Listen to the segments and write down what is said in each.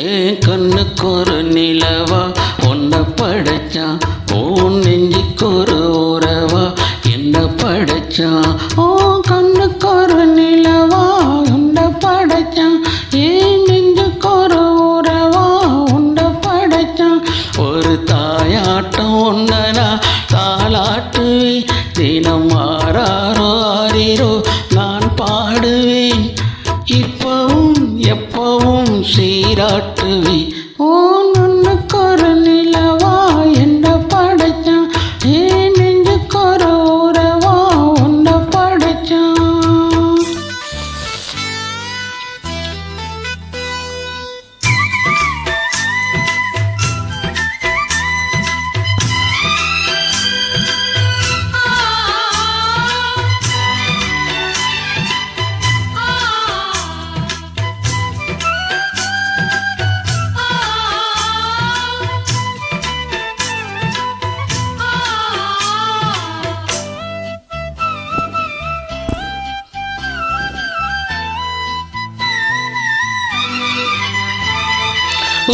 ஏன் கண்ணுக்கு ஒரு நிலவா உன்னை படைச்சான், உன் நெஞ்சுக்கு ஒரு உறவா என்ன படைச்சான். ஓ கண்ணுக்கு ஒரு நிலவா உன்னை படைச்சான், ஏன் நெஞ்சுக்கு ஒரு உறவா உன்னை படைச்சான். ஒரு தாயாட்டம் ஒன்னனா தாளாட்டுவேன், தினம் ஆறாரோ ஆறிரோ நான் பாடுவேன், இப்பவும் எப்பவும் சீராட்டுவி. ஓ நுண்ணுக்கு ஒரு நிலவா என்ன படைச்சான், ஏன் நெஞ்சுக்கு ஒரு உறவா உன்னை படைச்சான்.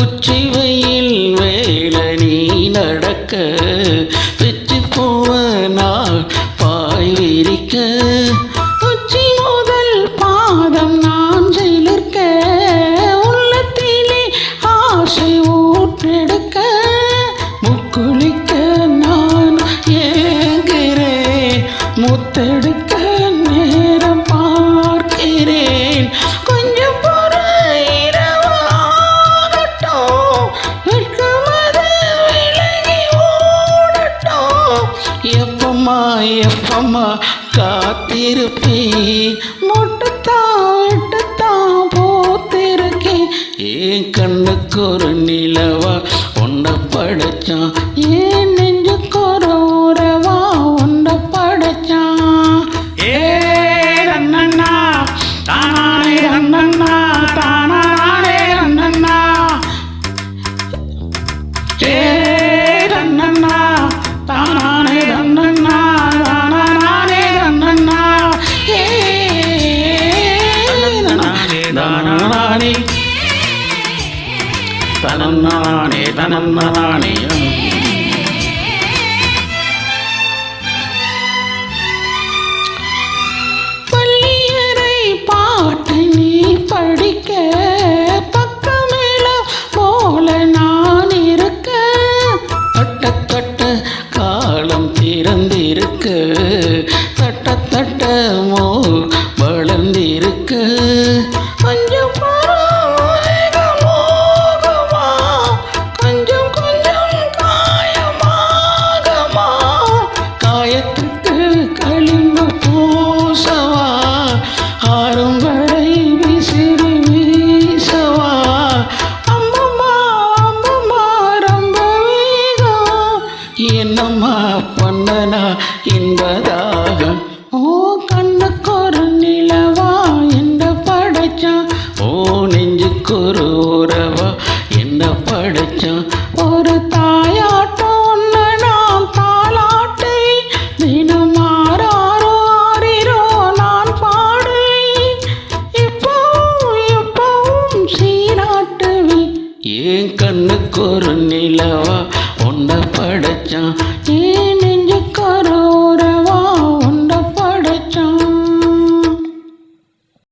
உச்சி வெயில் வேலை நீ நடக்க, பிச்சு போவ நாள் பாய் விரிக்க, உச்சி முதல் பாதம் நான் சிலிர்க்க, உள்ளத்திலே ஆசை ஊற்றெடுக்க, முக்குளிக்க நான் ஏங்குகிறேன், முத்தெடுக்க நேரம் பார்க்கிறேன், கொஞ்சம் எப்பமா காத்திருப்பேன், முட்டுத்தான் விட்டுத்தான் போத்திருக்கேன். ஏன் கண்ணுக்கு ஒரு நிலவா உன்னை படைச்சான், ஏன் நெஞ்சுக்கு ஒரு உறவா உன்னை படைச்சான். ஏ ரன்னண்ணா தானானே ரன்னண்ணா தானானே ரன்னண்ணா, ஏ ரன்னண்ணா தானானே ரன்னண்ணா தானானே ரன்னண்ணா, ஏ தானானே தானானே தனன்னானே தனன்னானே. பள்ளியறை பாட்டு நீ படிக்க, பக்கமேல போல நான் இருக்க, தட்ட தட்ட காலம் திறந்திருக்க, தட்ட தட்ட மோ வளர்ந்திருக்க, கொஞ்சம் பரவாயிகமா கொஞ்சம் கொஞ்சம் காயமாகமா, காயத்துக்கு களிம்பு பூசவா, ஆறும் வரை விசிறி வீசவா, அம்மம்மா அம்மம்மா ரொம்ப வேகம், என்னம்மா பண்ணனா இன்பதாகம். ஓ கண்ணுக்கு ஒரு நிலவா என்ன படைச்சான், ஓ நெஞ்சுக்கு ஒரு உறவா என்ன படைச்சான். ஒரு தாயாட்டம் ஒன்று நான் தாளாட்டை, தினம் ஆறாரோ ஆறிரோ நான் பாடுவேன், எப்பவும் எப்பவும் சீராட்டுவேன். ஏன் கண்ணுக்கு ஒரு நிலவா உன்னை படைச்சான், ஏன்